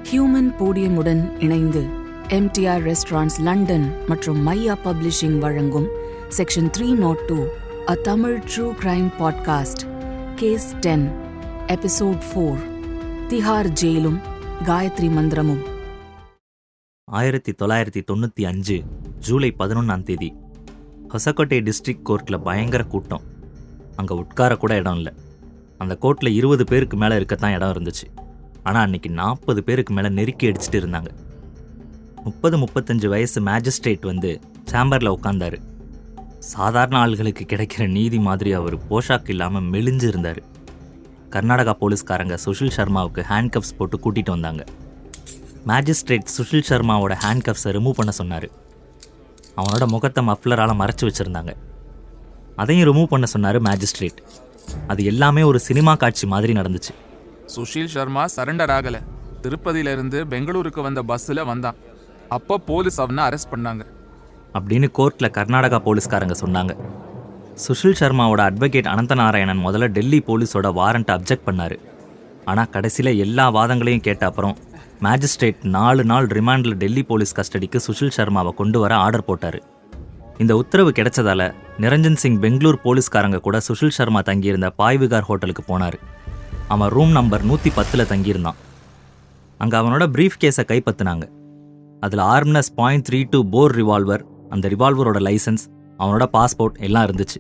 Human போடியமுடன் இணைந்து MTR restaurants London மற்றும் மையா பப்ளிஷிங் வழங்கும் section 302 A Tamil True Crime Podcast Case 10 Episode 4 Tihar ஜெயிலும் Gayatri மந்திரமும். 1995 ஜூலை 11 ஹொசகோட்டை டிஸ்ட்ரிக்ட் கோர்ட்டில் பயங்கர கூட்டம். அங்கே உட்கார கூட இடம் இல்லை. அந்த கோர்ட்டில் 20 பேருக்கு மேலே இருக்கத்தான் இடம் இருந்துச்சு. ஆனால் அன்றைக்கி 40 பேருக்கு மேலே நெருக்கி அடிச்சுட்டு இருந்தாங்க. 30-35 வயசு மேஜிஸ்ட்ரேட் வந்து சேம்பரில் உட்காந்தாரு. சாதாரண ஆள்களுக்கு கிடைக்கிற நீதி மாதிரி அவர் போஷாக் இல்லாமல் மெலிஞ்சு இருந்தார். கர்நாடகா போலீஸ்காரங்க சுஷில் சர்மாவுக்கு ஹேண்ட்கப்ஸ் போட்டு கூட்டிகிட்டு வந்தாங்க. மேஜிஸ்ட்ரேட் சுஷில் சர்மாவோட ஹேண்ட்கப்ஸை ரிமூவ் பண்ண சொன்னார். அவனோட முகத்தை மஃப்ளரால் மறைச்சி வச்சுருந்தாங்க. அதையும் ரிமூவ் பண்ண சொன்னார் மேஜிஸ்ட்ரேட். அது எல்லாமே ஒரு சினிமா காட்சி மாதிரி நடந்துச்சு. சுஷில் சர்மா சரண்டர் ஆகலை. திருப்பதியிலிருந்து பெங்களூருக்கு வந்த பஸ்ஸில் வந்தான். அப்போ போலீஸ் அவனை அரெஸ்ட் பண்ணாங்க அப்படின்னு கோர்ட்டில் கர்நாடகா போலீஸ்காரங்க சொன்னாங்க. சுஷில் சர்மாவோட அட்வொகேட் அனந்தநாராயணன் முதல்ல டெல்லி போலீஸோட வாரண்ட்டை அப்ஜெக்ட் பண்ணார். ஆனால் கடைசியில் எல்லா வாதங்களையும் கேட்ட அப்புறம் மேஜிஸ்ட்ரேட் 4 நாள் ரிமாண்டில் டெல்லி போலீஸ் கஸ்டடிக்கு சுஷில் சர்மாவை கொண்டு வர ஆர்டர் போட்டார். இந்த உத்தரவு கிடைச்சதால நிரஞ்சன் சிங் பெங்களூர் போலீஸ்காரங்க கூட சுஷில் சர்மா தங்கியிருந்த பாய்விகார் ஹோட்டலுக்கு போனார். அவன் ரூம் நம்பர் 110 தங்கியிருந்தான். அங்கே அவனோட ப்ரீஃப் கேஸை கைப்பற்றினாங்க. அதில் ஆர்ம்னஸ் .32 போர் ரிவால்வர், அந்த ரிவால்வரோட லைசன்ஸ், அவனோட பாஸ்போர்ட் எல்லாம் இருந்துச்சு.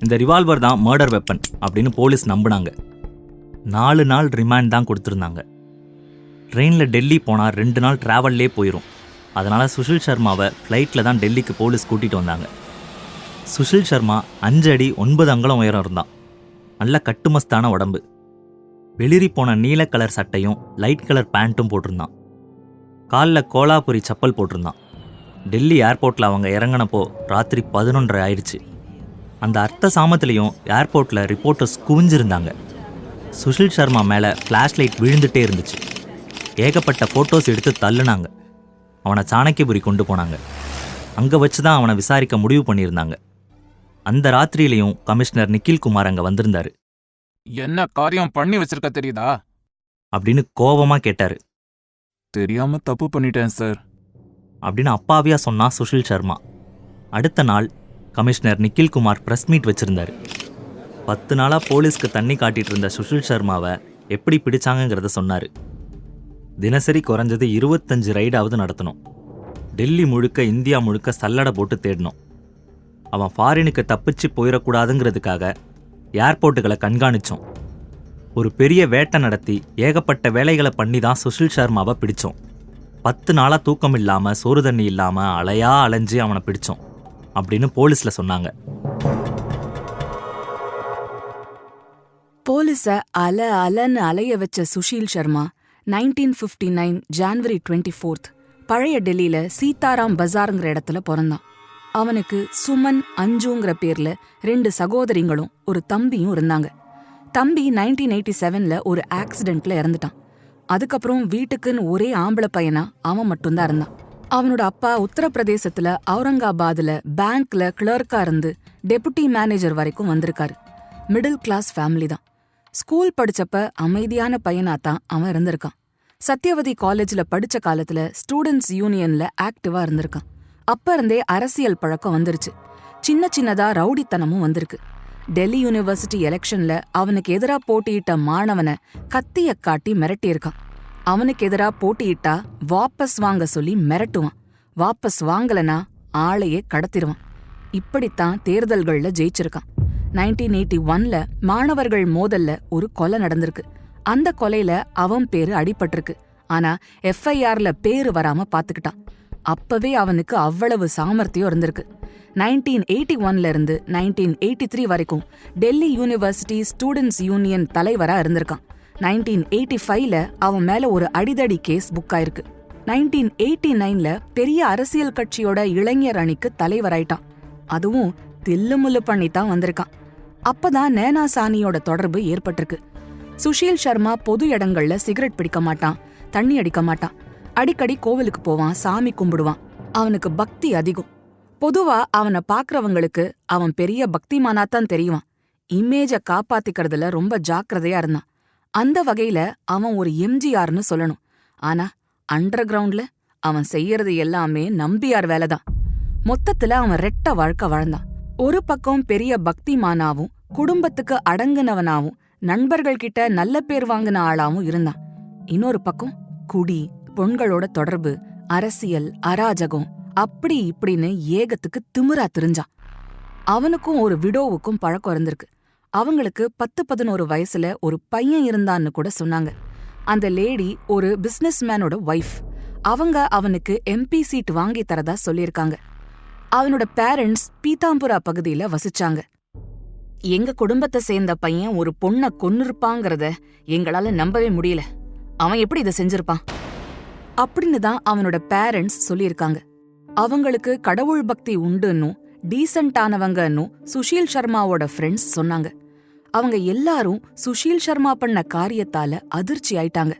இந்த ரிவால்வர் தான் மர்டர் வெப்பன் அப்படின்னு போலீஸ் நம்பினாங்க. 4 நாள் ரிமாண்ட் தான் கொடுத்துருந்தாங்க. ட்ரெயினில் டெல்லி போனால் 2 நாள் ட்ராவல்லே போயிடும். அதனால் சுஷில் சர்மாவை ஃப்ளைட்டில் தான் டெல்லிக்கு போலீஸ் கூட்டிகிட்டு வந்தாங்க. சுஷில் சர்மா 5 அடி 9 அங்குலம் உயரம் இருந்தான். நல்ல கட்டுமஸ்தான உடம்பு. வெளிரி போன நீல கலர் சட்டையும் லைட் கலர் பேண்ட்டும் போட்டிருந்தான். காலில் கோலாபுரி சப்பல் போட்டிருந்தான். டெல்லி ஏர்போர்ட்டில் அவங்க இறங்கினப்போ ராத்திரி 11:30 ஆயிடுச்சு. அந்த அர்த்த சாமத்துலேயும் ஏர்போர்ட்டில் ரிப்போர்ட்டர்ஸ் குவிஞ்சிருந்தாங்க. சுஷில் சர்மா மேலே ஃப்ளாஷ் லைட் விழுந்துட்டே இருந்துச்சு. ஏகப்பட்ட ஃபோட்டோஸ் எடுத்து தள்ளுனாங்க. அவனை சாணக்கியபுரி கொண்டு போனாங்க. அங்கே வச்சு தான் அவனை விசாரிக்க முடிவு பண்ணியிருந்தாங்க. அந்த ராத்திரியிலையும் கமிஷனர் நிக்கில் குமார் அங்கே வந்திருந்தாரு. என்ன காரியம் பண்ணி வச்சிருக்க தெரியுதா அப்படின்னு கோபமாக கேட்டார். தெரியாம தப்பு பண்ணிட்டேன் சார் அப்படின்னு அப்பாவியா சொன்னா சுஷில் சர்மா. அடுத்த நாள் commissioner Nikhil Kumar press meet வச்சிருந்தாரு. 10 நாளாக போலீஸ்க்கு தண்ணி காட்டிட்டு இருந்த சுஷில் சர்மாவை எப்படி பிடிச்சாங்கிறத சொன்னார். தினசரி குறைஞ்சது 25 ரைடாவது நடத்தணும். டெல்லி முழுக்க, இந்தியா முழுக்க சல்லடை போட்டு தேடணும். அவன் ஃபாரினுக்கு தப்பிச்சு போயிடக்கூடாதுங்கிறதுக்காக ஏர்போர்ட்டுகளை கண்காணித்தோம். ஒரு பெரிய வேட்டை நடத்தி ஏகப்பட்ட வேலைகளை பண்ணி தான் சுஷில் சர்மாவை பிடிச்சோம். 10 நாளாக தூக்கம் இல்லாமல், சோறு தண்ணி இல்லாமல் அலையா அலைஞ்சு அவனை பிடிச்சோம் அப்படின்னு போலீஸில் சொன்னாங்க. போலீஸை அலன்னு அலைய வச்ச சுஷில் சர்மா 1959 ஜான்வரி 24 பழைய டெல்லியில சீதாராம் பஜாருங்கிற இடத்துல பிறந்தான். அவனுக்கு சுமன், அஞ்சுங்கிற பேர்ல 2 சகோதரிங்களும் ஒரு தம்பியும் இருந்தாங்க. தம்பி 1987 ஒரு ஆக்சிடென்ட்ல இறந்துட்டான். அதுக்கப்புறம் வீட்டுக்குன்னு ஒரே ஆம்பளை பையனா அவன் மட்டும்தான் இருந்தான். அவனோட அப்பா உத்தரப்பிரதேசத்துல அவுரங்காபாத்ல பேங்க்ல கிளர்க்கா இருந்து டெபுட்டி மேனேஜர் வரைக்கும் வந்திருக்காரு. மிடில் கிளாஸ் ஃபேமிலி தான். ஸ்கூல் படிச்சப்ப அமைதியான பையனாத்தான் அவன் இருந்திருக்கான். சத்யவதி காலேஜ்ல படிச்ச காலத்துல ஸ்டூடெண்ட்ஸ் யூனியன்ல ஆக்டிவா இருந்திருக்கான். அப்ப இருந்தே அரசியல் பழக்கம் வந்துருச்சு. சின்ன சின்னதா ரவுடித்தனமும் வந்திருக்கு. டெல்லி யூனிவர்சிட்டி எலெக்ஷன்ல அவனுக்கு எதிரா போட்டியிட்ட மாணவனை கத்திய காட்டி மிரட்டியிருக்கான். அவனுக்கு எதிரா போட்டியிட்டா வாபஸ் வாங்க சொல்லி மிரட்டுவான். வாபஸ் வாங்கலனா ஆளையே கடத்திடுவான். இப்படித்தான் தேர்தல்கள்ல ஜெயிச்சிருக்கான். 1981 மாணவர்கள் மோதல்ல ஒரு கொலை நடந்திருக்கு. அந்த கொலையில அவன் பேரு அடிபட்டிருக்கு. ஆனா FIRல பேரு வராம பாத்துக்கிட்டான். அப்பவே அவனுக்கு அவ்வளவு சாமர்த்தியம் இருந்திருக்கு. 1981 இருந்து 1983 வரைக்கும் டெல்லி யூனிவர்சிட்டி ஸ்டூடெண்ட்ஸ் யூனியன் தலைவரா இருந்திருக்கான். 1985 அவன் மேல ஒரு அடிதடி கேஸ் புக் ஆயிருக்கு. 1989 பெரிய அரசியல் கட்சியோட இளைஞர் அணிக்கு தலைவராயிட்டான். அதுவும் தில்லுமுல்லு பண்ணித்தான் வந்திருக்கான். அப்பதான் நேனா சானியோட தொடர்பு ஏற்பட்டிருக்கு. சுஷில் சர்மா பொது இடங்கள்ல சிகரெட் பிடிக்க மாட்டான், தண்ணி அடிக்க மாட்டான். அடிக்கடி கோவிலுக்கு போவான், சாமி கும்பிடுவான். அவனுக்கு பக்தி அதிகம். பொதுவா அவனை பாக்குறவங்களுக்கு அவன் பெரிய பக்திமானாத்தான் தெரியுவான். இமேஜ காப்பாத்திக்கிறதுல ரொம்ப ஜாக்கிரதையா இருந்தான். அந்த வகையில அவன் ஒரு எம்ஜிஆர்னு சொல்லணும். ஆனா அண்டர் கிரவுண்ட்ல அவன் செய்யறது எல்லாமே நம்பியார் வேலைதான். மொத்தத்துல அவன் ரெட்ட வாழ்க்கை வாழ்ந்தான். ஒரு பக்கம் பெரிய பக்திமானாவும் குடும்பத்துக்கு அடங்குனவனாவும் நண்பர்கள் கிட்ட நல்ல பேர் வாங்கின ஆளாவும் இருந்தான். இன்னொரு பக்கம் குடி, பொண்களோட தொடர்பு, அரசியல், அராஜகம் அப்படி இப்படின்னு ஏகத்துக்கு திமிரா திரிஞ்சான். அவனுக்கும் ஒரு விடோவுக்கும் பழக்கம் இருந்திருக்கு. அவங்களுக்கு 10-11 வயசுல ஒரு பையன் இருந்தான்னு கூட சொன்னாங்க. அந்த லேடி ஒரு பிசினஸ்மேனோட ஒய்ஃப். அவங்க அவனுக்கு MP சீட் வாங்கி தரதா சொல்லியிருக்காங்க. அவனோட பேரண்ட்ஸ் பீதாம்புரா பகுதியில வசிச்சாங்க. எங்க குடும்பத்தை சேர்ந்த பையன் ஒரு பொண்ண கொன்னிருப்பாங்கிறத எங்களால நம்பவே முடியல. அவன் எப்படி இதை செஞ்சிருப்பான் அப்படின்னு தான் அவனோட பேரண்ட்ஸ் சொல்லியிருக்காங்க. அவங்களுக்கு கடவுள் பக்தி உண்டுன்னும் டீசென்டானவங்கன்னும் சுஷீல் சர்மாவோட ஃப்ரெண்ட்ஸ் சொன்னாங்க. அவங்க எல்லாரும் சுஷீல் சர்மா பண்ண காரியத்தால அதிர்ச்சி ஆயிட்டாங்க.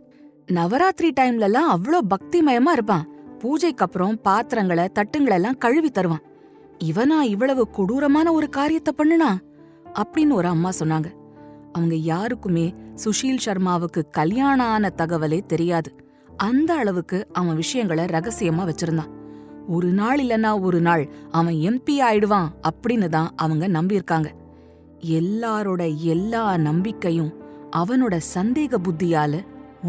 நவராத்திரி டைம்லலாம் அவ்ளோ பக்திமயமா இருப்பான். பூஜைக்கு அப்புறம் பாத்திரங்களை தட்டுங்களெல்லாம் கழுவி தருவான். இவனா இவ்வளவு கொடூரமான ஒரு காரியத்தை பண்ணுனா அப்படின்னு ஒரு அம்மா சொன்னாங்க. அவங்க யாருக்குமே சுஷீல் சர்மாவுக்கு கல்யாணம் ஆன தகவலே தெரியாது. அந்த அளவுக்கு அவன் விஷயங்களை ரகசியமா வச்சிருந்தான். ஒரு நாள் இல்லனா ஒரு நாள் அவன் MP ஆயிடுவான் அப்படின்னு தான் அவங்க நம்பியிருக்காங்க. எல்லாரோட எல்லா நம்பிக்கையும் அவனோட சந்தேக புத்தியால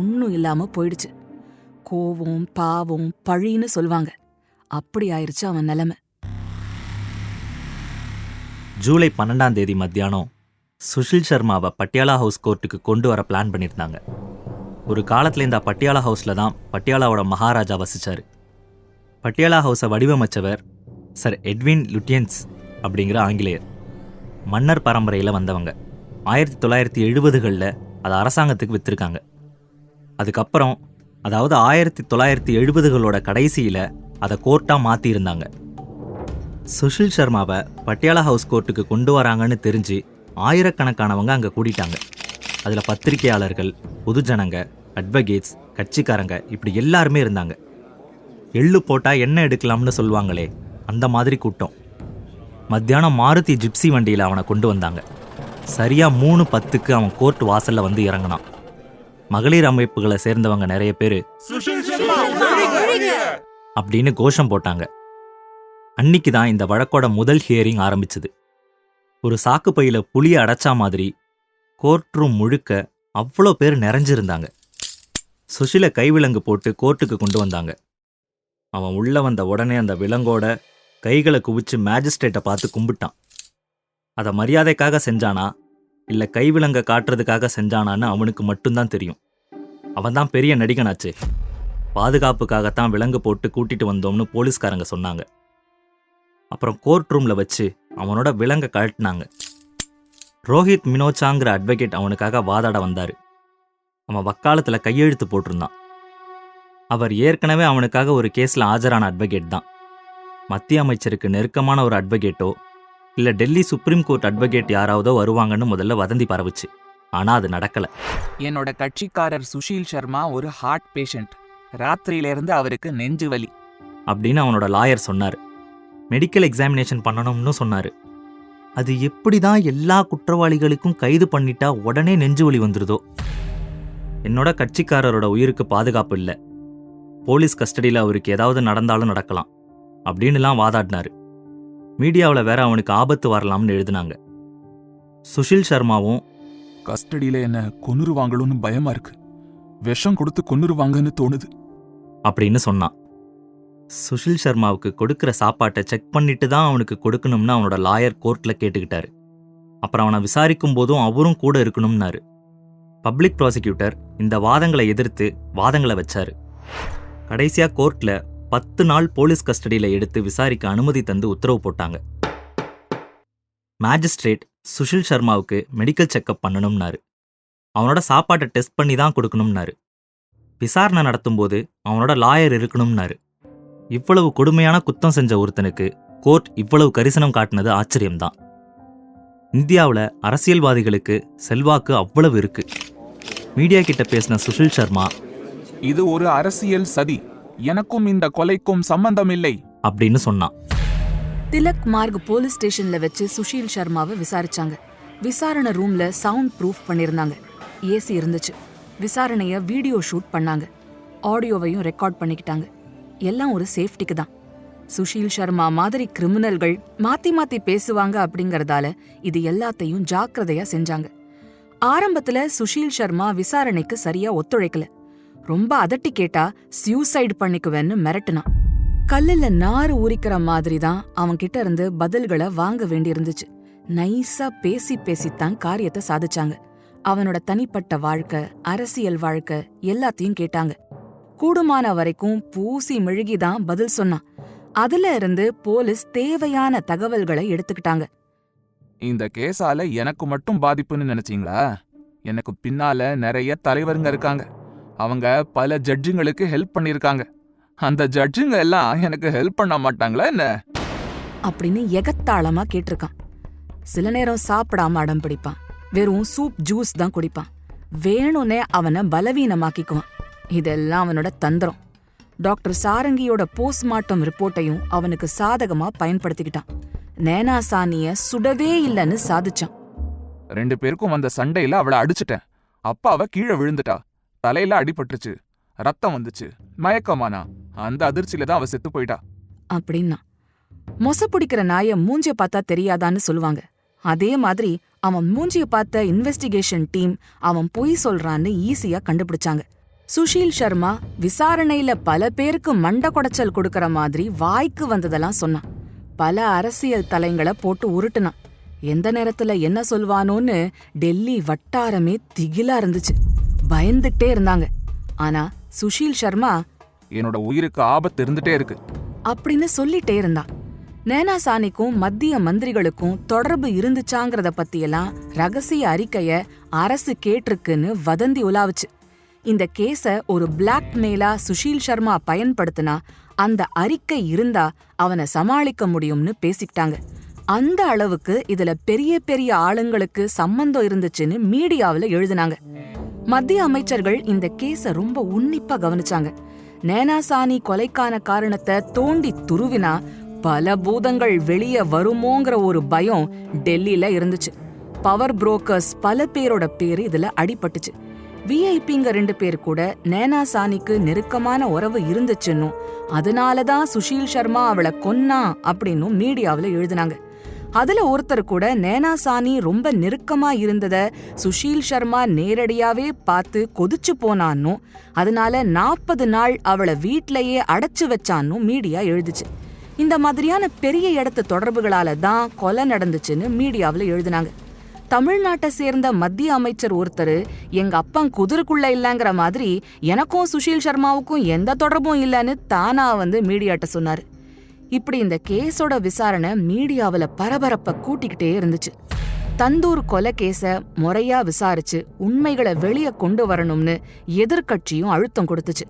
ஒன்னும் இல்லாம போயிடுச்சு. கோவம், பாவம், பழின்னு சொல்வாங்க. அப்படி ஆயிருச்சு அவன் நிலைமை. ஜூலை 12ஆம் தேதி மத்தியானம் சுஷில் சர்மாவை பட்டியாலா ஹவுஸ் கோர்ட்டுக்கு கொண்டு வர பிளான் பண்ணியிருந்தாங்க. ஒரு காலத்தில் இந்த பட்டியாலா ஹவுஸில் தான் பட்டியாலாவோட மகாராஜா வசிச்சார். பட்டியாலா ஹவுஸை வடிவமைச்சவர் சர் எட்வின் லுட்டியன்ஸ் அப்படிங்கிற ஆங்கிலேயர். மன்னர் பரம்பரையில் வந்தவங்க. 1970களில் அதை அரசாங்கத்துக்கு விற்றுருக்காங்க. அதுக்கப்புறம் அதாவது 1970களோட கடைசியில் அதை கோர்ட்டாக மாற்றியிருந்தாங்க. சுஷில் சர்மாவை பட்டியாலா ஹவுஸ் கோர்ட்டுக்கு கொண்டு வராங்கன்னு தெரிஞ்சு ஆயிரக்கணக்கானவங்க அங்கே கூட்டிட்டாங்க. அதில் பத்திரிகையாளர்கள், பொதுஜனங்க, அட்வொகேட்ஸ், கட்சிக்காரங்க இப்படி எல்லாருமே இருந்தாங்க. எள்ளு போட்டால் எண்ணெய் எடுக்கலாம்னு சொல்லுவாங்களே, அந்த மாதிரி கூட்டம். மத்தியானம் மாருதி ஜிப்சி வண்டியில் அவனை கொண்டு வந்தாங்க. சரியாக 3:10க்கு அவன் கோர்ட் வாசலில் வந்து இறங்கினான். மகளிர் அமைப்புகளை சேர்ந்தவங்க நிறைய பேர் அப்படின்னு கோஷம் போட்டாங்க. அன்னைக்கு தான் இந்த வழக்கோட முதல் ஹியரிங் ஆரம்பிச்சது. ஒரு சாக்கு பையில புளியை அடைச்சா மாதிரி கோர்ட் ரூம் முழுக்க அவ்வளோ பேர் நிறைஞ்சிருந்தாங்க. சுஷிலை கைவிலங்கு போட்டு கோர்ட்டுக்கு கொண்டு வந்தாங்க. அவன் உள்ள வந்த உடனே அந்த விலங்கோட கைகளை குவிச்சு மேஜிஸ்ட்ரேட்டை பார்த்து கும்பிட்டான். அதை மரியாதைக்காக செஞ்சானா இல்லை கைவிலங்கை காட்டுறதுக்காக செஞ்சானான்னு அவனுக்கு மட்டும்தான் தெரியும். அவன் தான் பெரிய நடிகனாச்சு. பாதுகாப்புக்காகத்தான் விலங்கு போட்டு கூட்டிட்டு வந்தோம்னு போலீஸ்காரங்க சொன்னாங்க. அப்புறம் கோர்ட் ரூமில் வச்சு அவனோட விலங்கை கழட்டினாங்க. ரோஹித் மினோச்சாங்கிற அட்வொகேட் அவனுக்காக வாதாட வந்தார். அவன் வக்காலத்தில் கையெழுத்து போட்டிருந்தான். அவர் ஏற்கனவே அவனுக்காக ஒரு கேஸில் ஆஜரான அட்வொகேட் தான். மத்திய அமைச்சருக்கு நெருக்கமான ஒரு அட்வொகேட்டோ இல்லை டெல்லி சுப்ரீம் கோர்ட் அட்வொகேட் யாராவதோ வருவாங்கன்னு முதல்ல வதந்தி பரவுச்சு. ஆனால் அது நடக்கலை. என்னோட கட்சிக்காரர் சுஷீல் சர்மா ஒரு ஹார்ட் பேஷண்ட். ராத்திரியிலிருந்து அவருக்கு நெஞ்சு வலி அப்படின்னு அவனோட லாயர் சொன்னார். மெடிக்கல் எக்ஸாமினேஷன் பண்ணணும்னு சொன்னார். அது எப்படி தான் எல்லா குற்றவாளிகளுக்கும் கைது பண்ணிட்டா உடனே நெஞ்சு வலி வந்துடுதோ. என்னோட கட்சிக்காரரோட உயிருக்கு பாதுகாப்பு இல்லை, போலீஸ் கஸ்டடியில் அவருக்கு ஏதாவது நடந்தாலும் நடக்கலாம் அப்படின்னுலாம் வாதாடினாரு. மீடியாவில் வேற அவனுக்கு ஆபத்து வரலாம்னு எழுதினாங்க. சுஷில் சர்மாவும் கஸ்டடியில என்ன கொன்னுருவாங்களோன்னு பயமா இருக்கு, விஷம் கொடுத்து கொன்னுருவாங்கன்னு தோணுது அப்படின்னு சொன்னான். சுஷில் சர்மாவுக்கு கொடுக்குற சாப்பாட்டை செக் பண்ணிட்டு தான் அவனுக்கு கொடுக்கணும்னு அவனோட லாயர் கோர்ட்டில் கேட்டுக்கிட்டாரு. அப்புறம் அவனை விசாரிக்கும் போதும் அவரும் கூட இருக்கணும்னாரு. பப்ளிக் ப்ராசிக்யூட்டர் இந்த வாதங்களை எதிர்த்து வாதங்களை வச்சாரு. கடைசியாக கோர்ட்டில் 10 நாள் போலீஸ் கஸ்டடியில் எடுத்து விசாரிக்க அனுமதி தந்து உத்தரவு போட்டாங்க. மேஜிஸ்ட்ரேட் சுஷில் சர்மாவுக்கு மெடிக்கல் செக்கப் பண்ணணும்னாரு. அவனோட சாப்பாட்டை டெஸ்ட் பண்ணி தான் கொடுக்கணும்னாரு. விசாரணை நடத்தும்போது அவனோட லாயர் இருக்கணும்னாரு. இவ்வளவு கொடுமையான குத்தம் செஞ்ச ஒருத்தனுக்கு கோர்ட் இவ்வளவு கரிசனம் காட்டினது ஆச்சரியம்தான். இந்தியாவில் அரசியல்வாதிகளுக்கு செல்வாக்கு அவ்வளவு இருக்கு. மீடியா கிட்ட பேசின சுஷில் சர்மா, இது ஒரு அரசியல் சதி, எனக்கும் இந்த கொலைக்கும் சம்பந்தம் இல்லை அப்படின்னு சொன்னான். திலக் மார்க் போலீஸ் ஸ்டேஷன்ல வச்சு சுஷீல் சர்மாவை விசாரிச்சாங்க. விசாரணை ரூம்ல சவுண்ட் ப்ரூஃப் பண்ணிருந்தாங்க. ஏசி இருந்துச்சு. விசாரணைய வீடியோ ஷூட் பண்ணாங்க. ஆடியோவையும் ரெக்கார்ட் பண்ணிக்கிட்டாங்க. எல்லாம் ஒரு சேஃப்டிக்கு தான். சுஷீல் சர்மா மாதிரி கிரிமினல்கள் மாத்தி மாத்தி பேசுவாங்க அப்படிங்கறதால இது எல்லாத்தையும் ஜாக்கிரதையா செஞ்சாங்க. ஆரம்பத்துல சுஷீல் சர்மா விசாரணைக்கு சரியா ஒத்துழைக்கல. ரொம்ப அதட்டி கேட்டா சியூசைடு பண்ணிக்குவேன்னு மிரட்டுனான். கல்லுல நாறு ஊறிக்கிற மாதிரி தான் அவன் கிட்ட இருந்து பதில்களை வாங்க வேண்டியிருந்துச்சு. நைஸா பேசி பேசித்தான் காரியத்தை சாதிச்சாங்க. அவனோட தனிப்பட்ட வாழ்க்கை, அரசியல் வாழ்க்கை எல்லாத்தையும் கேட்டாங்க. கூடுமான வரைக்கும் பூசி மெழுகிதான் பதில் சொன்னான். அதுல இருந்து போலீஸ் தேவையான தகவல்களை எடுத்துக்கிட்டாங்க. இந்த கேஸால எனக்கு மட்டும் பாதிப்புன்னு நினைச்சீங்களா? எனக்கு பின்னால நிறைய தலைவருங்க இருக்காங்க. அவங்க பல ஜட்ஜுங்களுக்கு ஹெல்ப் பண்ணிருக்காங்க. அந்த ஜட்ஜுங்க எல்லாம் எனக்கு ஹெல்ப் பண்ண மாட்டாங்களா என்ன அப்படின்னு எகத்தாளமா கேட்டிருக்கான். சில நேரம் சாப்பிடாம அடம் பிடிப்பான். வெறும் சூப் ஜூஸ் தான் குடிப்பான். வேணும்னே அவனை பலவீனமாக்கிக்குவான். இதெல்லாம் அவனோட தந்திரம். டாக்டர் சாரங்கியோட போஸ்ட்மார்ட்டம் ரிப்போர்ட்டையும் அவனுக்கு சாதகமா பயன்படுத்திக்கிட்டான். நேனா சானிய சுடவே இல்லைன்னு சாதிச்சான். 2 பேருக்கும் வந்த சண்டையில அவளை அடிச்சிட்டேன். அப்ப அவ கீழே விழுந்துட்டா. தலையில அடிபட்டுச்சு, ரத்தம் வந்துச்சு, மயக்கமானா. அந்த அதிர்ச்சியில தான் அவ செத்து போயிட்டா அப்படின்னா. மொச பிடிக்கிற நாய மூஞ்சிய பார்த்தா தெரியாதான்னு சொல்லுவாங்க. அதே மாதிரி அவன் மூஞ்சிய பார்த்த இன்வெஸ்டிகேஷன் டீம் அவன் பொய் சொல்றான்னு ஈஸியா கண்டுபிடிச்சாங்க. சுஷீல் சர்மா விசாரணையில பல பேருக்கு மண்ட கொடைச்சல் கொடுக்கற மாதிரி வாய்க்கு வந்ததெல்லாம் சொன்னான். பல அரசியல் தலைங்களை போட்டு உருட்டுனான். எந்த நேரத்துல என்ன சொல்வானோன்னு டெல்லி வட்டாரமே திகிலா இருந்துச்சு. பயந்துட்டே இருந்தாங்க. ஆனா சுஷீல் சர்மா என்னோட உயிருக்கு ஆபத்து இருந்துட்டே இருக்கு அப்படின்னு சொல்லிட்டே இருந்தான். நேனா சானிக்கும் மத்திய மந்திரிகளுக்கும் தொடர்பு இருந்துச்சாங்கிறத பத்தியெல்லாம் ரகசிய அறிக்கைய அரசு கேட்டிருக்குன்னு வதந்தி உலாவுச்சு. இந்த கேஸ ஒரு பிளாக்மெயிலா சுஷீல் சர்மா பயன்படுத்தினா அந்த அறிக்கை இருந்தா அவனை சமாளிக்க முடியும்னு பேசிக்கிட்டாங்க. அந்த அளவுக்கு இதுல பெரிய பெரிய ஆளுங்களுக்கு சம்பந்தம் இருந்துச்சுன்னு மீடியாவில எழுதினாங்க. மத்திய அமைச்சர்கள் இந்த கேஸ ரொம்ப உன்னிப்பா கவனிச்சாங்க. நேனா சானி கொலைக்கான காரணத்தை தோண்டி துருவினா பல பூதங்கள் வெளியே வருமோங்கிற ஒரு பயம் டெல்லியில இருந்துச்சு. பவர் புரோக்கர்ஸ் பல பேரோட பேரு இதுல அடிபட்டுச்சு. விஐபிங்க 2 பேர் கூட நேனா சானிக்கு நெருக்கமான உறவு இருந்துச்சுன்னும் அதனாலதான் சுஷீல் சர்மா அவளை கொன்னா அப்படின்னும் மீடியாவில எழுதினாங்க. அதுல ஒருத்தர் கூட நேனா சானி ரொம்ப நெருக்கமா இருந்தத சுஷீல் சர்மா நேரடியாவே பார்த்து கொதிச்சு போனான்னும் அதனால 40 நாள் அவளை வீட்லயே அடைச்சு வச்சான்னும் மீடியா எழுதுச்சு. இந்த மாதிரியான பெரிய இடத்து தொடர்புகளால தான் கொலை நடந்துச்சுன்னு மீடியாவில எழுதினாங்க. தமிழ்நாட்டை சேர்ந்த மத்திய அமைச்சர் ஒருத்தர் எங்க அப்பன் குதிரைக்குள்ள இல்லங்கிற மாதிரி எனக்கும் சுஷீல் சர்மாவுக்கும் எந்த தொடர்பும் இல்லைன்னு தானா மீடியாட்ட சொன்னாரு. இப்படி இந்த கேஸோட விசாரணை மீடியாவில பரபரப்ப கூட்டிக்கிட்டே இருந்துச்சு. தந்தூர் கொலை கேஸ முறையா விசாரிச்சு உண்மைகளை வெளியே கொண்டு வரணும்னு எதிர்க்கட்சியும் அழுத்தம் கொடுத்துச்சு.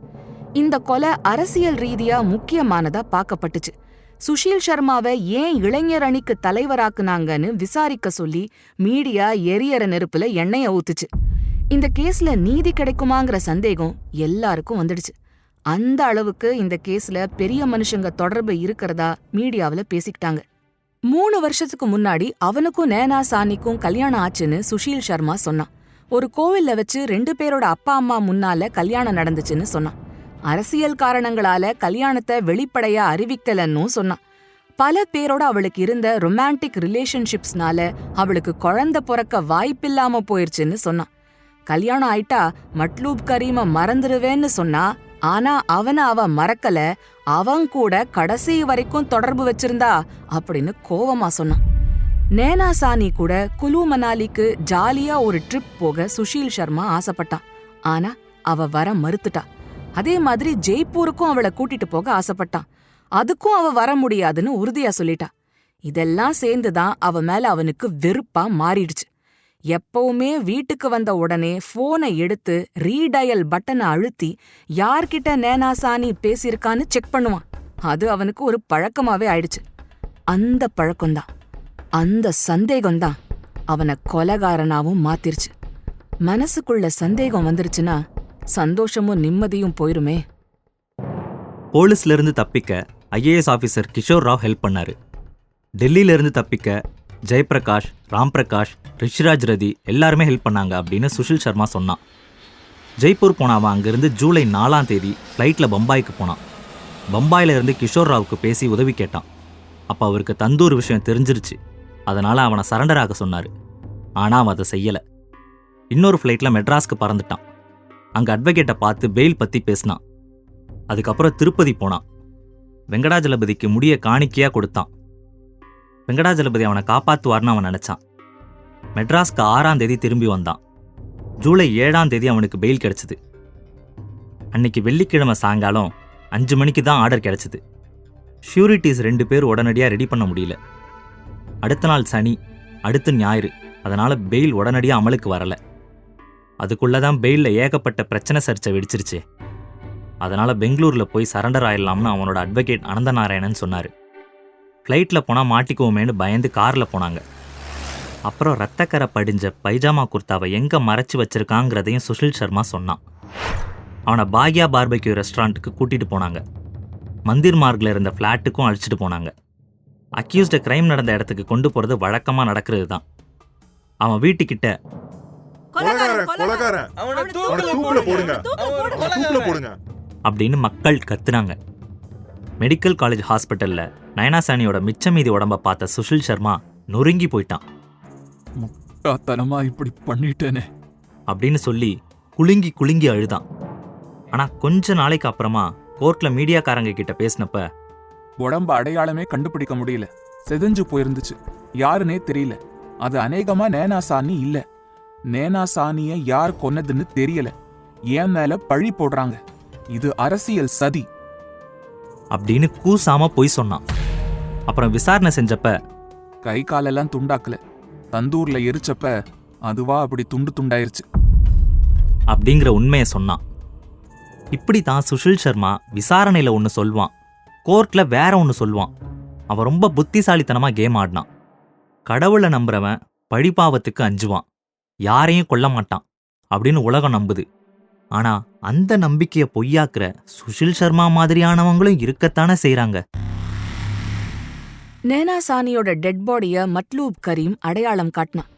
இந்த கொலை அரசியல் ரீதியா முக்கியமானதா பார்க்கப்பட்டுச்சு. சுஷீல் சர்மாவை ஏன் இளைஞர் அணிக்கு தலைவராக்குனாங்கன்னு விசாரிக்க சொல்லி மீடியா எரியற நெருப்புல எண்ணெய ஊத்துச்சு. இந்த கேஸ்ல நீதி கிடைக்குமாங்கிற சந்தேகம் எல்லாருக்கும் வந்துடுச்சு. அந்த அளவுக்கு இந்த கேஸ்ல பெரிய மனுஷங்க தொடர்பு இருக்கிறதா மீடியாவில பேசிக்கிட்டாங்க. 3 வருஷத்துக்கு முன்னாடி அவனுக்கும் நேனா சானிக்கும் கல்யாணம் ஆச்சுன்னு சுஷீல் சர்மா சொன்னான். ஒரு கோவில்ல வச்சு 2 பேரோட அப்பா அம்மா முன்னால கல்யாணம் நடந்துச்சுன்னு சொன்னான். அரசியல் காரணங்களால கல்யாணத்தை வெளிப்படையா அறிவிக்கலன்னும் சொன்னான். பல பேரோட அவளுக்கு இருந்த ரொமான்டிக் ரிலேஷன்ஷிப்ஸ்னால அவளுக்கு குழந்தை பிறக்க வாய்ப்பில்லாம போயிருச்சுன்னு சொன்னான். கல்யாணம் ஆயிட்டா மட்லூப் கரீம மறந்துருவேன்னு சொன்னா, ஆனா அவ மறக்கல, அவன் கூட கடைசி வரைக்கும் தொடர்பு வச்சிருந்தா அப்படின்னு கோவமா சொன்னான். நேனா சானி கூட குலு மனாலிக்கு ஜாலியா ஒரு ட்ரிப் போக சுஷீல் சர்மா ஆசைப்பட்டான். ஆனா அவ வர மறுத்துட்டா. அதே மாதிரி ஜெய்ப்பூருக்கும் அவளை கூட்டிட்டு போக ஆசைப்பட்டான். அதுக்கும் அவ வர முடியாதுன்னு உறுதியா சொல்லிட்டா. இதெல்லாம் சேர்ந்துதான் அவ மேல அவனுக்கு வெறுப்பா மாறிடுச்சு. எப்பவுமே வீட்டுக்கு வந்த உடனே போனை எடுத்து ரீடயல் பட்டனை அழுத்தி யார்கிட்ட நேனா சானி பேசியிருக்கான்னு செக் பண்ணுவான். அது அவனுக்கு ஒரு பழக்கமாவே ஆயிடுச்சு. அந்த பழக்கம்தான், அந்த சந்தேகம்தான் அவனை கொலைகாரனாவும் மாத்திருச்சு. மனசுக்குள்ள சந்தேகம் வந்துருச்சுன்னா சந்தோஷமும் நிம்மதியும் போயிருமே. போலீஸ்ல இருந்து தப்பிக்க IAS officer Kishore Rao help பண்ணாரு. டெல்லியில இருந்து தப்பிக்க ஜெயபிரகாஷ், ராம்பிரகாஷ், ரிஷிராஜ் ரதி எல்லாருமே ஹெல்ப் பண்ணாங்க அப்படின்னு சுஷீல் சர்மா சொன்னான். ஜெய்ப்பூர் போன அவன் அங்கிருந்து ஜூலை 4ஆம் தேதி ஃப்ளைட்டில் பம்பாய்க்கு போனான். பம்பாயில இருந்து கிஷோர் ராவுக்கு பேசி உதவி கேட்டான். அப்போ அவருக்கு தந்தூர் விஷயம் தெரிஞ்சிருச்சு. அதனால் அவனை சரண்டர் ஆக சொன்னார். ஆனால் அவன் அதை செய்யலை. இன்னொரு ஃப்ளைட்டில் மெட்ராஸ்க்கு பறந்துட்டான். அங்கே அட்வொகேட்டை பார்த்து பெயில் பற்றி பேசினான். அதுக்கப்புறம் திருப்பதி போனான். வெங்கடாஜலபதிக்கு முடிய காணிக்கையாக கொடுத்தான். வெங்கடாஜலபதி அவனை காப்பாற்றுவார்னு அவன் நினச்சான். மெட்ராஸ்க்கு 6ஆம் தேதி திரும்பி வந்தான். ஜூலை 7ஆம் தேதி அவனுக்கு பெயில் கிடைச்சிது. அன்னைக்கு வெள்ளிக்கிழமை சாயங்காலம் 5 மணிக்கு தான் ஆர்டர் கிடைச்சிது. ஷூரிட்டிஸ் 2 பேர் உடனடியாக ரெடி பண்ண முடியல. அடுத்த நாள் சனி, அடுத்து ஞாயிறு. அதனால் பெயில் உடனடியாக அமலுக்கு வரலை. அதுக்குள்ளே தான் பெயிலில் ஏகப்பட்ட பிரச்சனை சர்ச்சை வெடிச்சிருச்சு. அதனால் பெங்களூரில் போய் சரண்டர் ஆயிடலாம்னு அவனோட அட்வொகேட் அனந்தநாராயணன் சொன்னார். ஃப்ளைட்டில் போனால் மாட்டிக்குவோமேனு பயந்து காரில் போனாங்க. அப்புறம் ரத்தக்கரை படிஞ்ச பைஜாமா குர்தாவை எங்கே மறைச்சி வச்சிருக்காங்கிறதையும் சுஷில் சர்மா சொன்னான். அவனை பாக்யா பார்பெக்யூ ரெஸ்டாரண்ட்டுக்கு கூட்டிகிட்டு போனாங்க. மந்திர் மார்க்கில் இருந்த ஃப்ளாட்டுக்கும் அழைச்சிட்டு போனாங்க. அக்யூஸ்டை கிரைம் நடந்த இடத்துக்கு கொண்டு போகிறது வழக்கமாக நடக்கிறது தான். அவன் வீட்டுக்கிட்ட அப்படின்னு மக்கள் கத்துனாங்க. மெடிக்கல் காலேஜ் ஹாஸ்பிட்டலில் நயனாசானியோட மிச்ச மீதி உடம்ப பார்த்த சுஷில் சர்மா நொறுங்கி போயிட்டான். முட்டாத்தனமா இப்படி பண்ணிட்டேனே அப்படின்னு சொல்லி குலுங்கி குலுங்கி அழுதான். ஆனால் கொஞ்ச நாளைக்கு அப்புறமா கோர்ட்டில் மீடியாக்காரங்க கிட்ட பேசினப்ப, உடம்ப அடையாளமே கண்டுபிடிக்க முடியல, செதஞ்சு போயிருந்துச்சு, யாருன்னே தெரியல, அது அநேகமா நேனாசானி இல்ல, நேனாசானிய யார் கொன்னதுன்னு தெரியல, என் மேல பழி போடுறாங்க, இது அரசியல் சதி அப்படின்னு கூசாம போய் சொன்னான். அப்புறம் விசாரணை செஞ்சப்ப, கை காலெல்லாம் துண்டாக்கல, தந்தூர்ல எரிச்சப்ப அதுவா அப்படி துண்டு துண்டாயிருச்சு அப்படிங்கிற உண்மையை சொன்னான். இப்படி தான் சுஷில் சர்மா விசாரணையில் ஒன்று சொல்வான், கோர்ட்டில் வேற ஒன்று சொல்வான். அவன் ரொம்ப புத்திசாலித்தனமாக கேம் ஆடினான். கடவுளை நம்புறவன் பழிபாவத்துக்கு அஞ்சுவான், யாரையும் கொல்ல மாட்டான் அப்படின்னு உலகம் நம்புது. ஆனால் அந்த நம்பிக்கையை பொய்யாக்குற சுஷில் சர்மா மாதிரியானவங்களும் இருக்கத்தானே செய்கிறாங்க. நேனாசானியோட டெட் பாடிய மட்லூப் கரீம் அடையாளம் காட்டினான்.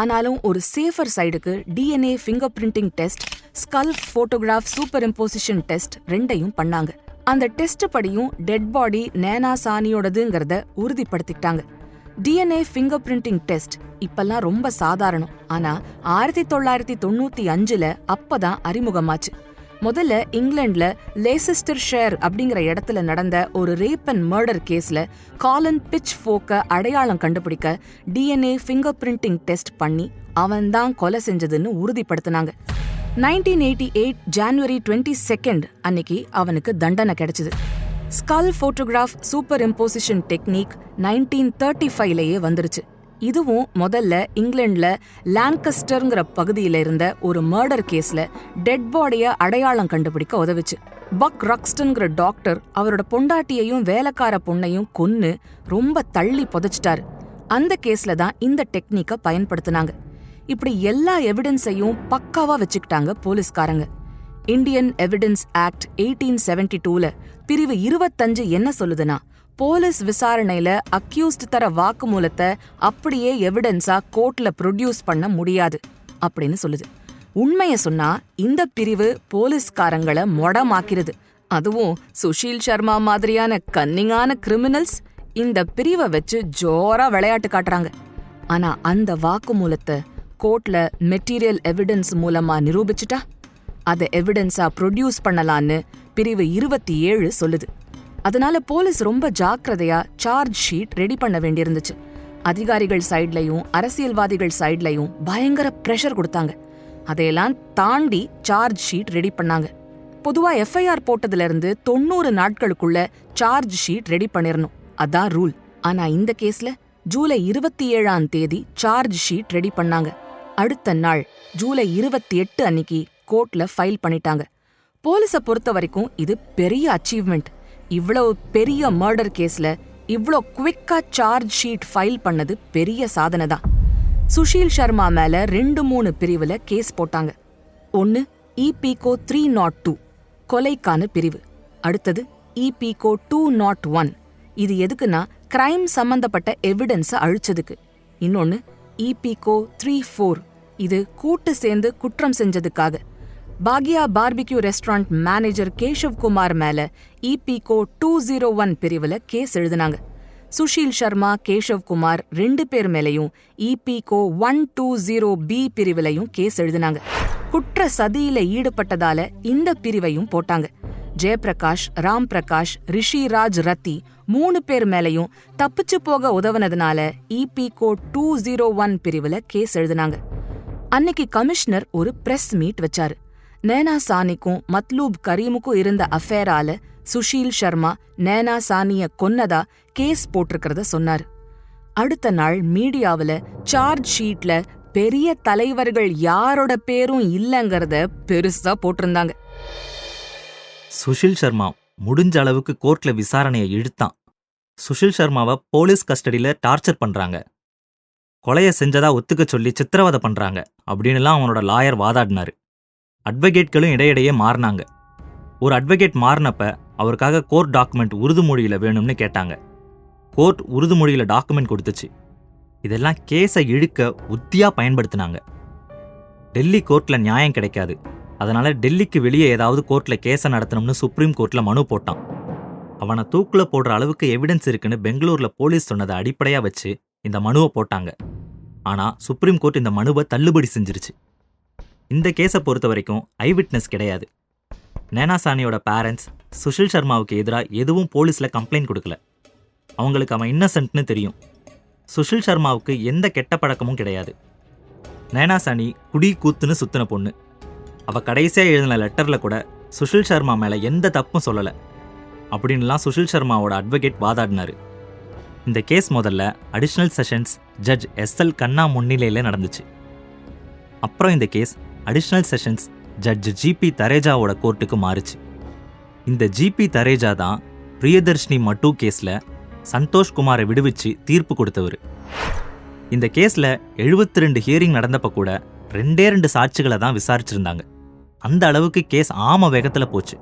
ஆனாலும் ஒரு சேஃபர் சைடுக்கு DNA fingerprinting test, skull photograph superimposition test 2யும் பண்ணாங்க. அந்த டெஸ்ட் படியும் டெட் பாடி நேனாசானியோடதுங்கிறத உறுதிப்படுத்திக்கிட்டாங்க. டிஎன்ஏ ஃபிங்கர் பிரிண்டிங் டெஸ்ட் இப்பெல்லாம் ரொம்ப சாதாரணம். ஆனா 1995ல அப்பதான் அறிமுகமாச்சு. முதல்ல இங்கிலாந்துல லேசெஸ்டர்ஷயர் அப்படிங்கிற இடத்துல நடந்த ஒரு ரேப் அண்ட் மர்டர் கேஸ்ல காலன் பிட்ச் ஃபோக்க அடையாளம் கண்டுபிடிக்க டிஎன்ஏ ஃபிங்கர் பிரிண்டிங் டெஸ்ட் பண்ணி அவன்தான் கொலை செஞ்சதுன்னு உறுதிப்படுத்தினாங்க. 1988 ஜனவரி 22 அன்னைக்கு அவனுக்கு தண்டனை கிடைச்சது. Skull photograph superimposition technique 1935லயே வந்துருச்சு. இதுவும் முதல்ல இங்கிலாந்துல லான்கஸ்டர்ங்கிற பகுதியில இருந்த ஒரு மர்டர் கேஸ்ல டெட் பாடிய அடையாளம் கண்டுபிடிக்க உதவுச்சு. பக் ரக்ஸ்டன்கிற டாக்டர் அவரோட பொண்டாட்டியையும் வேலைக்கார பொண்ணையும் கொன்னு ரொம்ப தள்ளி புதைச்சிட்டாரு. அந்த கேஸ்ல தான் இந்த டெக்னிக்கை பயன்படுத்தினாங்க. இப்படி எல்லா எவிடன்ஸையும் பக்காவா வச்சுக்கிட்டாங்க போலீஸ்காரங்க. இந்தியன் எவிடன்ஸ் ஆக்ட் 1872ல பிரிவு 25 என்ன சொல்லுதுன்னா, போலீஸ் விசாரணையில அக்யூஸ்ட் தர வாக்குமூலத்தை அப்படியே எவிடன்ஸா கோர்ட்ல ப்ரொடியூஸ் பண்ண முடியாது அப்படின்னு சொல்லுது. உண்மைய சொன்னா இந்த பிரிவு போலீஸ்காரங்களை மொடமாக்கிறது. அதுவும் சுஷீல் சர்மா மாதிரியான கன்னிங்கான கிரிமினல்ஸ் இந்த பிரிவை வச்சு ஜோரா விளையாட்டு காட்டுறாங்க. ஆனா அந்த வாக்குமூலத்தை கோர்ட்ல மெட்டீரியல் எவிடன்ஸ் மூலமா நிரூபிச்சுட்டா அதை எவிடன்ஸா ப்ரொடியூஸ் பண்ணலான்னு பிரிவு 27 சொல்லுது. அதனால போலீஸ் ரொம்ப ஜாக்கிரதையா சார்ஜ் ஷீட் ரெடி பண்ண வேண்டியிருந்துச்சு. அதிகாரிகள் சைட்லயும் அரசியல்வாதிகள் சைட்லயும் பயங்கர பிரஷர் கொடுத்தாங்க. அதையெல்லாம் தாண்டி சார்ஜ் ஷீட் ரெடி பண்ணாங்க. பொதுவா எஃப்ஐஆர் போட்டதுல இருந்து 90 நாட்களுக்குள்ள சார்ஜ் ஷீட் ரெடி பண்ணிரணும், அதான் ரூல். ஆனா இந்த கேஸ்ல ஜூலை 27ஆம் தேதி சார்ஜ் ஷீட் ரெடி பண்ணாங்க. அடுத்த நாள் ஜூலை 28 அன்னைக்கு கோர்ட்ல ஃபைல் பண்ணிட்டாங்க. போலீஸை பொறுத்த வரைக்கும் இது பெரிய அச்சீவ்மெண்ட். இவ்வளவு பெரிய மர்டர் கேஸ்ல இவ்ளோ குவிக்கா சார்ஜ் ஷீட் ஃபைல் பண்ணது பெரிய சாதனை தான். சுஷீல் சர்மா மேல 2-3 பிரிவுல கேஸ் போட்டாங்க. ஒன்னு இபிகோ 302 கொலைக்கான பிரிவு, அடுத்தது இபிகோ 201 இது எதுக்குன்னா கிரைம் சம்பந்தப்பட்ட எவிடன்ஸை அழிச்சதுக்கு, இன்னொன்னு இபிகோ 34 இது கூட்டு சேர்ந்து குற்றம் செஞ்சதுக்காக, பாக்யா barbecue restaurant manager Keshav Kumar மேல இபிகோ 201 பிரிவுல கேஸ் எழுதினாங்க. சுஷீல் சர்மா, கேஷவ் குமார் 2 பேர் மேலையும் இபிகோ 120B பிரிவிலையும் கேஸ் எழுதினாங்க. குற்ற சதியில ஈடுபட்டதால இந்த பிரிவையும் போட்டாங்க. ஜெயபிரகாஷ், ராம் பிரகாஷ், ரிஷிராஜ் ரத்தி 3 பேர் மேலையும் தப்பிச்சு போக உதவுனதுனால இபிகோ 201 பிரிவுல கேஸ் எழுதினாங்க. அன்னைக்கு கமிஷனர் ஒரு பிரஸ் மீட் வச்சாரு. நைனா சானிக்கும் மத்லூப் கரீமுக்கும் இருந்த அஃபேரால சுஷீல் சர்மா நைனா சானிய கொன்னதா கேஸ் போட்டிருக்கிறத சொன்னாரு. அடுத்த நாள் மீடியாவுல சார்ஜ் ஷீட்ல பெரிய தலைவர்கள் யாரோட பேரும் இல்லங்கறத பெருசா போட்டிருந்தாங்க. சுஷில் சர்மா முடிஞ்ச அளவுக்கு கோர்ட்ல விசாரணையை இழுத்தான். சுஷில் சர்மாவை போலீஸ் கஸ்டடியில டார்ச்சர் பண்றாங்க, கொலைய செஞ்சதா ஒத்துக்க சொல்லி சித்திரவதை பண்றாங்க அப்படின்னுலாம் அவனோட லாயர் வாதாடினாரு. அட்வொகேட்களும் இடையிடையே மாறினாங்க. ஒரு அட்வொகேட் மாறினப்ப அவருக்காக கோர்ட் டாக்குமெண்ட் உருது மொழியில வேணும்னு கேட்டாங்க. கோர்ட் உருது மொழியில டாக்குமெண்ட் கொடுத்துச்சு. இதெல்லாம் கேஸை இழுக்க உத்தியா பயன்படுத்தினாங்க. டெல்லி கோர்ட்ல நியாயம் கிடைக்காது, அதனால டெல்லிக்கு வெளியே ஏதாவது கோர்ட்ல கேஸை நடத்தணும்னு சுப்ரீம் கோர்ட்ல மனு போட்டான். அவனை தூக்குல போடுற அளவுக்கு எவிடன்ஸ் இருக்குன்னு பெங்களூர்ல போலீஸ் சொன்னதை அடிப்படையா வச்சு இந்த மனுவை போட்டாங்க. ஆனா சுப்ரீம் கோர்ட் இந்த மனுவை தள்ளுபடி செஞ்சிருச்சு. இந்த கேஸை பொறுத்த வரைக்கும் ஐவிட்னஸ் கிடையாது. நைனா சானியோட பேரண்ட்ஸ் சுஷில் சர்மாவுக்கு எதிராக எதுவும் போலீஸ்ல கம்ப்ளைண்ட் கொடுக்கல. அவங்களுக்கு அவன் இன்னசென்ட்னு தெரியும். சுஷில் சர்மாவுக்கு எந்த கெட்ட பழக்கமும் கிடையாது. நைனா சானி குடி கூத்துன்னு சுத்தின பொண்ணு. அவ கடைசியா எழுதின லெட்டர்ல கூட சுஷில் சர்மா மேல எந்த தப்பும் சொல்லல அப்படின்லாம் சுஷில் சர்மாவோட அட்வொகேட் வாதாடினாரு. இந்த கேஸ் முதல்ல additional sessions judge SL Khanna முன்னிலையில நடந்துச்சு. அப்புறம் இந்த case additional sessions judge GP தரேஜாவோட கோர்ட்டுக்கு மாறுச்சு. இந்த ஜிபி தரேஜா தான் பிரியதர்ஷினி மட்டு கேஸ்ல சந்தோஷ் குமாரை விடுவிச்சு தீர்ப்பு கொடுத்தவர். இந்த கேஸ்ல 72 ஹியரிங் நடந்தப்ப கூட 2 சாட்சிகளை தான் விசாரிச்சிருந்தாங்க. அந்த அளவுக்கு கேஸ் ஆம வேகத்துல போச்சு.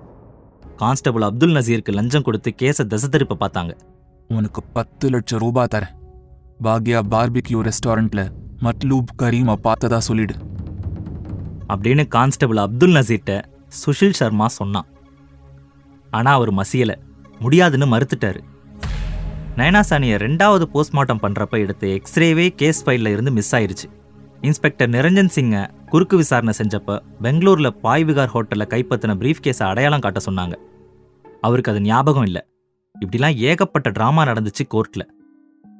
கான்ஸ்டபிள் அப்துல் நசீருக்கு லஞ்சம் கொடுத்து கேஸை திசை திருப்ப பார்த்தாங்க. உனக்கு 10 லட்சம் ரூபாய் தரேன், பாக்யா பார்பிக்யூ ரெஸ்டாரண்ட்ல மத்லூப் கரீமை பார்த்ததா சொல்லிடு அப்படின்னு கான்ஸ்டபிள் அப்துல் நசீர்ட்ட சுஷில் சர்மா சொன்னான். ஆனா அவர் மசியல, முடியாதுன்னு மறுத்துட்டாரு. நைனா சானியை 2வது போஸ்ட்மார்ட்டம் பண்றப்ப எடுத்த எக்ஸ்ரேவே கேஸ் ஃபைல்ல இருந்து மிஸ் ஆயிருச்சு. இன்ஸ்பெக்டர் நிரஞ்சன் சிங்கை குறுக்கு விசாரணை செஞ்சப்ப பெங்களூர்ல பாய்விகார் ஹோட்டல்ல கைப்பற்றின பிரீஃப் கேஸை அடையாளம் காட்ட சொன்னாங்க. அவருக்கு அது ஞாபகம் இல்லை. இப்படிலாம் ஏகப்பட்ட டிராமா நடந்துச்சு கோர்ட்ல.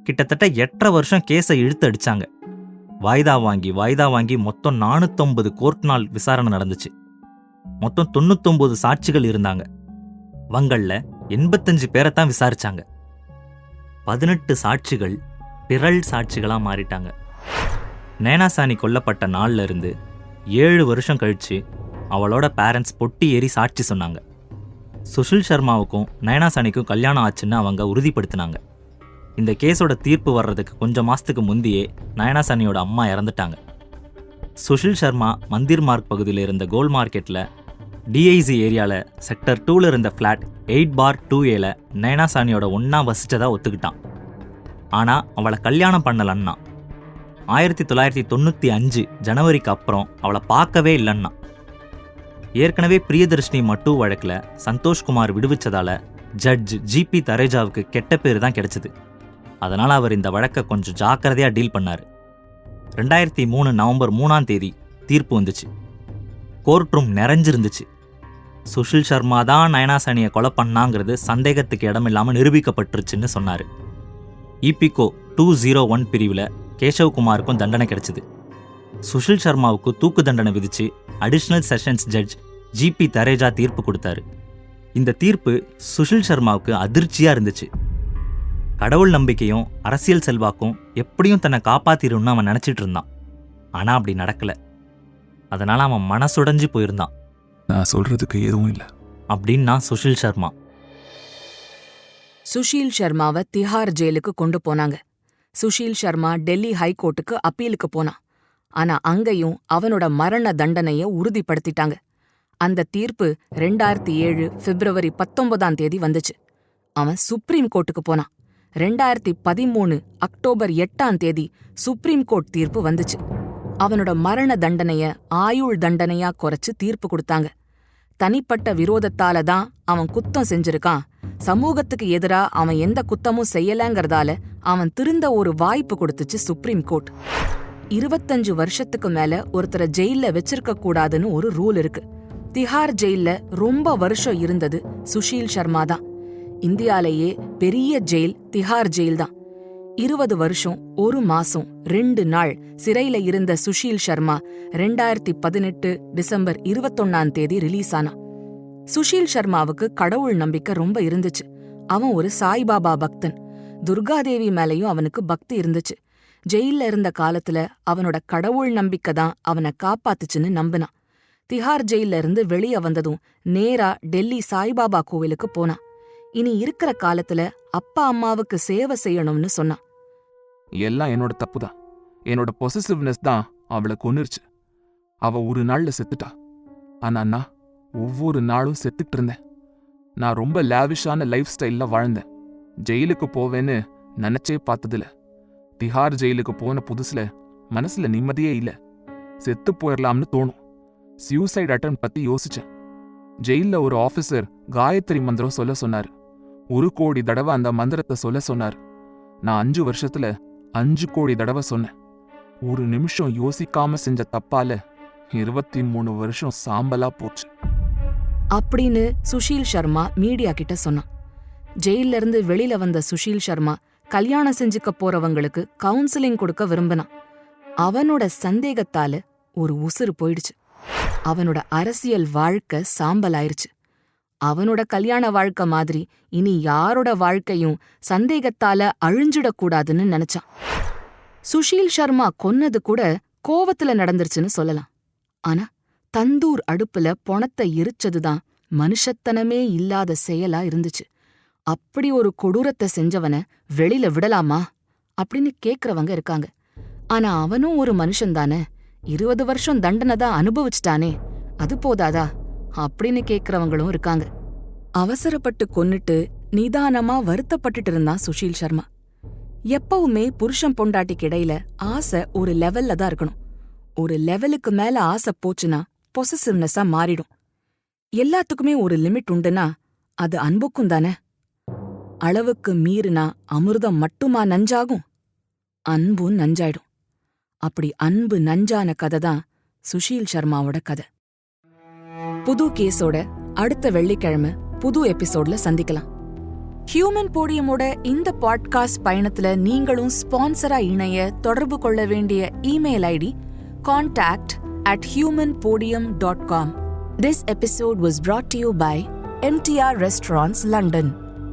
கிட்டத்தட்ட 8.5 வருஷம் கேஸை இழுத்து அடிச்சாங்க. வாய்தா வாங்கி மொத்தம் 450 கோர்ட் நாள் விசாரணை நடந்துச்சு. மொத்தம் 99 சாட்சிகள் இருந்தாங்க. வங்கள்ல 85 பேரைத்தான் விசாரிச்சாங்க. 18 சாட்சிகள் பிறல் சாட்சிகளா மாறிட்டாங்க. நைனா சானி கொல்லப்பட்ட நாள்ல இருந்து 7 வருஷம் கழிச்சு அவளோட பேரண்ட்ஸ் பொட்டி ஏறி சாட்சி சொன்னாங்க. சுஷில் சர்மாவுக்கும் நைனா சானிக்கும் கல்யாணம் ஆச்சுன்னு அவங்க உறுதிப்படுத்தினாங்க. இந்த கேஸோட தீர்ப்பு வர்றதுக்கு கொஞ்சம் மாசத்துக்கு முந்தையே நைனா சானியோட அம்மா இறந்துட்டாங்க. சுஷில் சர்மா மந்திர் மார்க் பகுதியில் இருந்த கோல் மார்க்கெட்ல டிஐசி ஏரியால செக்டர் 2ல இருந்த ஃபிளாட் 8/2A நைனா சானியோட ஒன்னா வசிச்சதா ஒத்துக்கிட்டான். ஆனா அவளை கல்யாணம் பண்ணலன்னா. 1995 ஜனவரிக்கு அப்புறம் அவளை பார்க்கவே இல்லைன்னா. ஏற்கனவே பிரியதர்ஷினி மட்டு வழக்குல சந்தோஷ்குமார் விடுவிச்சதால ஜட்ஜ் ஜிபி தரேஜாவுக்கு கெட்ட பேர் தான் கிடைச்சது. அதனால அவர் இந்த வழக்கை கொஞ்சம் ஜாக்கிரதையா டீல் பண்ணாரு. 2003 நவம்பர் 3ஆம் தேதி தீர்ப்பு வந்துச்சு. கோர்ட் ரூம் நிறைஞ்சிருந்துச்சு. சுஷில் சர்மா தான் நைனா சானியை கொலை பண்ணாங்கிறது சந்தேகத்துக்கு இடமில்லாம நிரூபிக்கப்பட்டுருச்சுன்னு சொன்னாரு. இபிகோ 201 பிரிவில் கேஷவ்குமாருக்கும் தண்டனை கிடைச்சது. சுஷில் சர்மாவுக்கு தூக்கு தண்டனை விதிச்சு அடிஷனல் செஷன்ஸ் ஜட்ஜ் ஜிபி தரேஜா தீர்ப்பு கொடுத்தாரு. இந்த தீர்ப்பு சுஷில் சர்மாவுக்கு அதிர்ச்சியா இருந்துச்சு. கடவுள் நம்பிக்கையும் அரசியல் செல்வாக்கும் எப்படியும் தன்னை காப்பாத்திரும்னு அவன் நினைச்சிட்டு இருந்தான். ஆனா அப்படி நடக்கல. அதனால அவன் மனசுடைஞ்சு போயிருந்தான். நான் சொல்றதுக்கு எதுவும் இல்லை அப்படின்னா சுஷில் சர்மா. சுஷீல் சர்மாவை திஹார் ஜெயிலுக்கு கொண்டு போனாங்க. சுஷீல் சர்மா டெல்லி ஹைகோர்ட்டுக்கு அப்பீலுக்கு போனான். ஆனா அங்கேயும் அவனோட மரண தண்டனைய உறுதிப்படுத்திட்டாங்க. அந்த தீர்ப்பு 2007 பிப்ரவரி 19ஆம் தேதி வந்துச்சு. அவன் சுப்ரீம் கோர்ட்டுக்கு போனான். 2013 அக்டோபர் 8ஆம் தேதி சுப்ரீம் கோர்ட் தீர்ப்பு வந்துச்சு. அவனோட மரண தண்டனைய ஆயுள் தண்டனையா குறைச்சு தீர்ப்பு கொடுத்தாங்க. தனிப்பட்ட விரோதத்தால தான் அவன் குத்தம் செஞ்சிருக்கான், சமூகத்துக்கு எதிரா அவன் எந்த குத்தமும் செய்யலங்கறதால அவன் திருந்த ஒரு வாய்ப்பு கொடுத்துச்சு சுப்ரீம் கோர்ட். 25 வருஷத்துக்கு மேல ஒருத்தரை ஜெயில்ல வச்சிருக்க கூடாதுன்னு ஒரு ரூல் இருக்கு. திஹார் ஜெயில்ல ரொம்ப வருஷம் இருந்தது சுஷீல் சர்மா தான். இந்தியாலேயே பெரிய ஜெயில் திஹார் ஜெயில் தான். 20 வருஷம் 1 மாசம் 2 நாள் சிறையில இருந்த சுஷீல் சர்மா 2018 டிசம்பர் 21 ரிலீஸ் ஆனான். சுஷீல் சர்மாவுக்கு கடவுள் நம்பிக்கை ரொம்ப இருந்துச்சு. அவன் ஒரு சாய்பாபா பக்தன். துர்காதேவி மேலையும் அவனுக்கு பக்தி இருந்துச்சு. ஜெயில்ல இருந்த காலத்துல அவனோட கடவுள் நம்பிக்கை தான் அவனை காப்பாத்துச்சுன்னு நம்பினான். திஹார் ஜெயில்ல இருந்து வெளியே வந்ததும் நேரா டெல்லி சாய்பாபா கோவிலுக்கு போனான். இனி இருக்கிற காலத்துல அப்பா அம்மாவுக்கு சேவை செய்யணும்னு சொன்னான். எல்லாம் என்னோட தப்புதான். என்னோட பொசசிவ்னஸ் தான் அவளை கொன்னுருச்சு. அவ ஒரு நாள்ல செத்துட்டா. ஆனா நான் ஒவ்வொரு நாளும் செத்துட்டு இருந்தேன். நான் ரொம்ப லேவிஷான லைஃப் ஸ்டைல்ல வாழ்ந்தேன். ஜெயிலுக்கு போவேன்னு நினைச்சே பார்த்ததில்ல. திஹார் ஜெயிலுக்கு போன புதுசுல மனசுல நிம்மதியே இல்ல. செத்து போயிடலாம்னு தோணும். சூசைட் அட்டன் பத்தி யோசிச்சேன். ஜெயில்ல ஒரு ஆபீசர் காயத்ரி மந்திரம் சொல்ல சொன்னாரு. 1 கோடி தடவை அந்த மந்திரத்தை சொல்ல சொன்னாரு. நான் 5 வருஷத்துல 5 கோடி தடவை சொன்னேன். ஒரு நிமிஷம் யோசிக்காம செஞ்ச தப்பால 23 வருஷம் சாம்பலா போச்சு அப்படின்னு சுஷீல் சர்மா மீடியா கிட்ட சொன்னான். ஜெயில இருந்து வெளியில வந்த சுஷீல் சர்மா கல்யாணம் செஞ்சுக்க போறவங்களுக்கு கவுன்சிலிங் கொடுக்க விரும்பினான். அவனோட சந்தேகத்தால ஒரு உசுறு போயிடுச்சு. அவனோட அரசியல் வாழ்க்கை சாம்பலாயிருச்சு. அவனோட கல்யாண வாழ்க்கை மாதிரி இனி யாரோட வாழ்க்கையும் சந்தேகத்தால அழிஞ்சிடக்கூடாதுன்னு நினைச்சான். சுஷீல் சர்மா கொன்னது கூட கோவத்துல நடந்துருச்சுன்னு சொல்லலாம். ஆனா தந்தூர் அடுப்புல பொணத்தை எரிச்சதுதான் மனுஷத்தனமே இல்லாத செயலா இருந்துச்சு. அப்படி ஒரு கொடூரத்தை செஞ்சவன வெளியில விடலாமா அப்படின்னு கேக்குறவங்க இருக்காங்க. ஆனா அவனும் ஒரு மனுஷன்தானே, 20 வருஷம் தண்டனை தான் அனுபவிச்சிட்டானே, அது போதாதா அப்படின்னு கேக்குறவங்களும் இருக்காங்க. அவசரப்பட்டு கொன்னுட்டு நிதானமா வருத்தப்பட்டுட்டு இருந்தான் சுஷீல் சர்மா. எப்பவுமே புருஷன் பொண்டாட்டிக்கு இடையில ஆசை ஒரு லெவல்ல தான் இருக்கணும். ஒரு லெவலுக்கு மேல ஆசை போச்சுன்னா பொசசிவ்னஸா மாறிடும். எல்லாத்துக்குமே ஒரு லிமிட் உண்டுனா அது அன்புக்கும் தானே. அளவுக்கு மீறினா அமிர்தம் மட்டுமா நஞ்சாகும்? அன்பும் நஞ்சாயிடும். அப்படி அன்பு நஞ்சான கதை தான் சுஷீல் சர்மாவோட கதை. புது கேஸோட அடுத்த வெள்ளிக்கிழமை புது எபிசோட்ல சந்திக்கலாம். ஹியூமன் போடியமோட இந்த பாட்காஸ்ட் பயணத்துல நீங்களும் ஸ்பான்சரா இணைய தொடர்பு கொள்ள வேண்டிய email ID contact@humanpodium.com. This episode was brought to you by MTR Restaurants, London.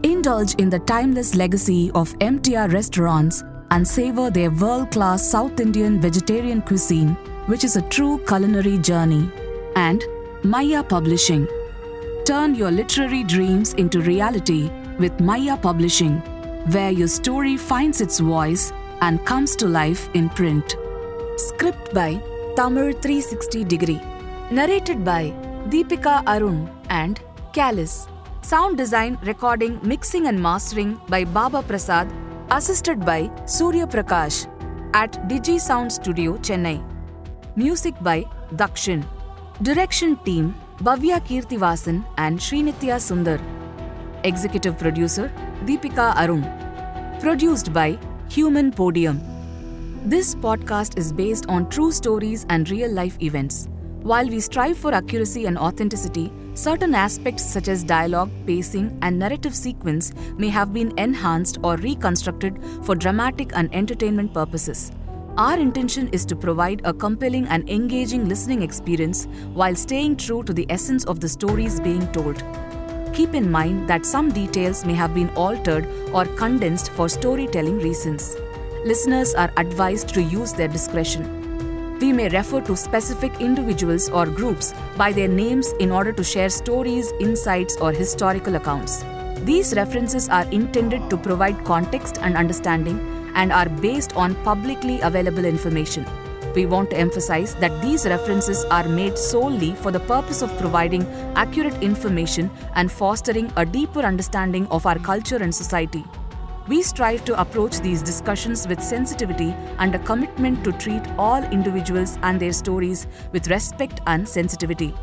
Indulge in the timeless legacy of MTR Restaurants and savor their world-class South Indian vegetarian cuisine, which is a true culinary journey. And Maya Publishing. Turn your literary dreams into reality with Maya Publishing, where your story finds its voice and comes to life in print. Script by Tamil 360 Degree. Narrated by Deepika Arun and Callus. Sound design, recording, mixing and mastering by Baba Prasad. Assisted by Surya Prakash at Digi Sound Studio, Chennai. Music by Dakshin. Direction team Bhavya Kirtivasan and Srinitya Sundar. Executive producer Deepika Arun. Produced by Human Podium. This podcast is based on true stories and real-life events. While we strive for accuracy and authenticity, certain aspects such as dialogue, pacing, and narrative sequence may have been enhanced or reconstructed for dramatic and entertainment purposes. Our intention is to provide a compelling and engaging listening experience while staying true to the essence of the stories being told. Keep in mind that some details may have been altered or condensed for storytelling reasons. Listeners are advised to use their discretion. We may refer to specific individuals or groups by their names in order to share stories, insights, or historical accounts. These references are intended to provide context and understanding and are based on publicly available information. We want to emphasize that these references are made solely for the purpose of providing accurate information and fostering a deeper understanding of our culture and society. We strive to approach these discussions with sensitivity and a commitment to treat all individuals and their stories with respect and sensitivity.